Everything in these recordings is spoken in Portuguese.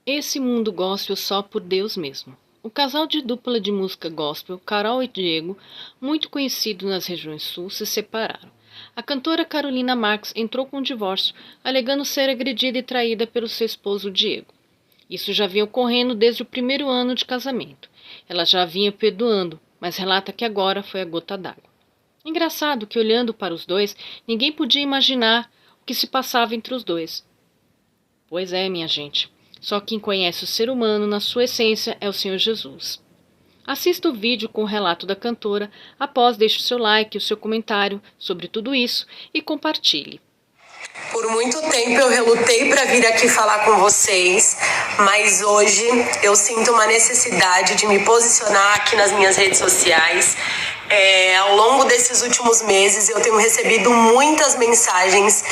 Esse mundo gospel só por Deus mesmo. O casal de dupla de música gospel, Carol e Diego, muito conhecido nas regiões sul, se separaram. A cantora Carolina Marx entrou com o divórcio, alegando ser agredida e traída pelo seu esposo Diego. Isso já vinha ocorrendo desde o primeiro ano de casamento. Ela já vinha perdoando, mas relata que agora foi a gota d'água. Engraçado que, olhando para os dois, ninguém podia imaginar o que se passava entre os dois. Pois é, minha gente. Só quem conhece o ser humano na sua essência é o Senhor Jesus. Assista o vídeo com o relato da cantora, após deixe o seu like e o seu comentário sobre tudo isso e compartilhe. Por muito tempo eu relutei para vir aqui falar com vocês, mas hoje eu sinto uma necessidade de me posicionar aqui nas minhas redes sociais. Ao longo desses últimos meses eu tenho recebido muitas mensagens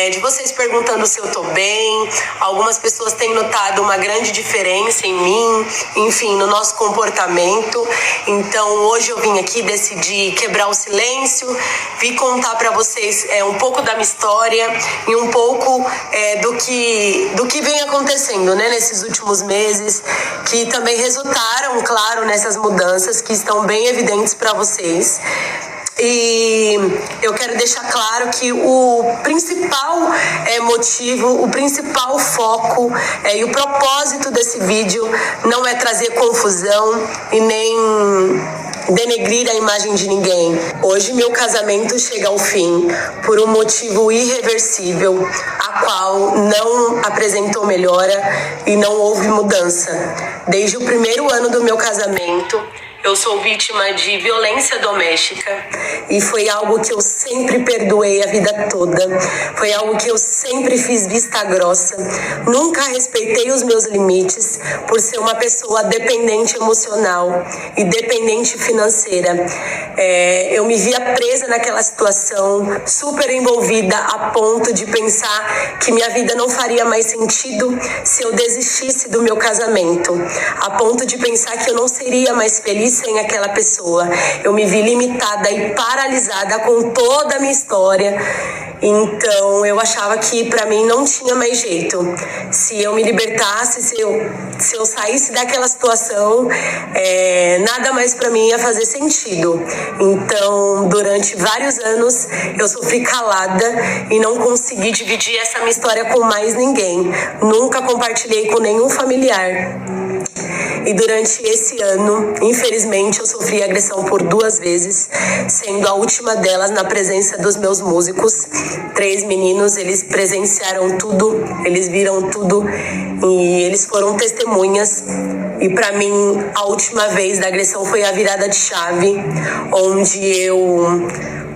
de vocês perguntando se eu tô bem. Algumas pessoas têm notado uma grande diferença em mim, enfim, no nosso comportamento. Então hoje eu vim aqui decidir quebrar o silêncio, vim contar para vocês um pouco da minha história e um pouco do que vem acontecendo, né, nesses últimos meses, que também resultaram, claro, nessas mudanças que estão bem evidentes para vocês. E eu quero deixar claro que o principal motivo, o principal foco e o propósito desse vídeo não é trazer confusão e nem denegrir a imagem de ninguém. Hoje meu casamento chega ao fim por um motivo irreversível, a qual não apresentou melhora e não houve mudança. Desde o primeiro ano do meu casamento, eu sou vítima de violência doméstica e foi algo que eu sempre perdoei a vida toda. Foi algo que eu sempre fiz vista grossa. Nunca respeitei os meus limites por ser uma pessoa dependente emocional e dependente financeira. Eu me via presa naquela situação, super envolvida a ponto de pensar que minha vida não faria mais sentido se eu desistisse do meu casamento. A ponto de pensar que eu não seria mais feliz sem aquela pessoa. Eu me vi limitada e paralisada com toda a minha história. Então eu achava que pra mim não tinha mais jeito. Se eu me libertasse, se eu saísse daquela situação, nada mais pra mim ia fazer sentido. Então durante vários anos eu sofri calada e não consegui dividir essa minha história com mais ninguém. Nunca compartilhei com nenhum familiar. E durante esse ano, infelizmente, eu sofri agressão por 2 vezes, sendo a última delas na presença dos meus músicos. 3 meninos, eles presenciaram tudo, eles viram tudo e eles foram testemunhas. E pra mim, a última vez da agressão foi a virada de chave, onde eu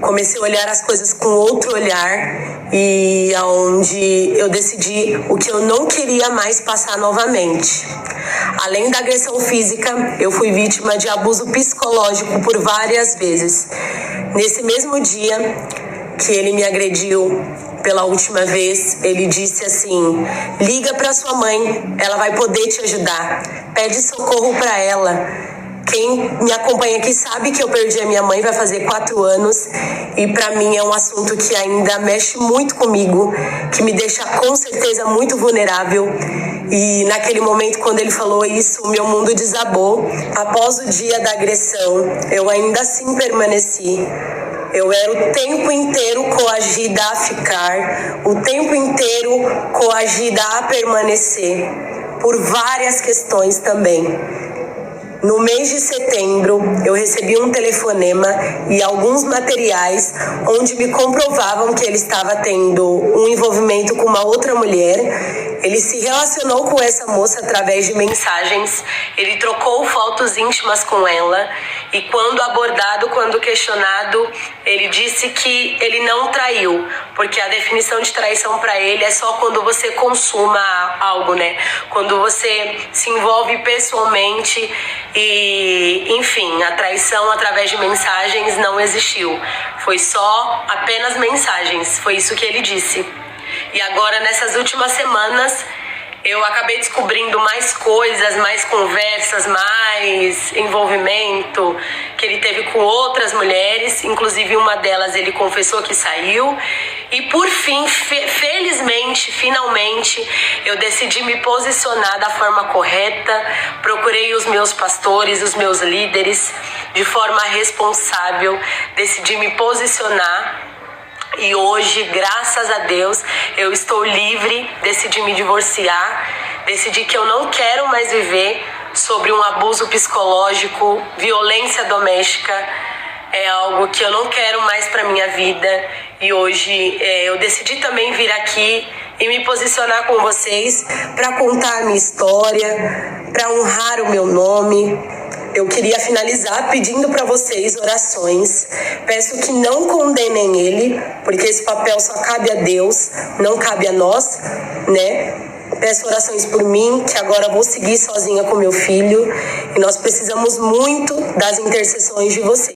comecei a olhar as coisas com outro olhar e onde eu decidi o que eu não queria mais passar novamente. Além da agressão física, eu fui vítima de abuso psicológico por várias vezes. Nesse mesmo dia que ele me agrediu pela última vez, ele disse assim: liga para sua mãe, ela vai poder te ajudar. Pede socorro para ela. Quem me acompanha aqui sabe que eu perdi a minha mãe, vai fazer 4 anos. E pra mim é um assunto que ainda mexe muito comigo, que me deixa com certeza muito vulnerável. E naquele momento, quando ele falou isso, o meu mundo desabou. Após o dia da agressão, eu ainda assim permaneci. Eu era o tempo inteiro coagida a ficar, o tempo inteiro coagida a permanecer, por várias questões também. No mês de setembro, eu recebi um telefonema e alguns materiais onde me comprovavam que ele estava tendo um envolvimento com uma outra mulher. Ele se relacionou com essa moça através de mensagens, ele trocou fotos íntimas com ela e quando abordado, quando questionado, ele disse que ele não traiu, porque a definição de traição para ele é só quando você consuma algo, né? Quando você se envolve pessoalmente e, enfim, a traição através de mensagens não existiu. Foi só apenas mensagens, foi isso que ele disse. E agora, nessas últimas semanas, eu acabei descobrindo mais coisas, mais conversas, mais envolvimento que ele teve com outras mulheres, inclusive uma delas ele confessou que saiu. E por fim, felizmente, finalmente, eu decidi me posicionar da forma correta, procurei os meus pastores, os meus líderes, de forma responsável, decidi me posicionar. E hoje, graças a Deus, eu estou livre, decidi me divorciar, decidi que eu não quero mais viver sobre um abuso psicológico, violência doméstica, é algo que eu não quero mais para minha vida. E hoje eu decidi também vir aqui e me posicionar com vocês para contar a minha história, para honrar o meu nome. Eu queria finalizar pedindo para vocês orações. Peço que não condenem ele, porque esse papel só cabe a Deus, não cabe a nós, né? Peço orações por mim, que agora vou seguir sozinha com meu filho. E nós precisamos muito das intercessões de vocês.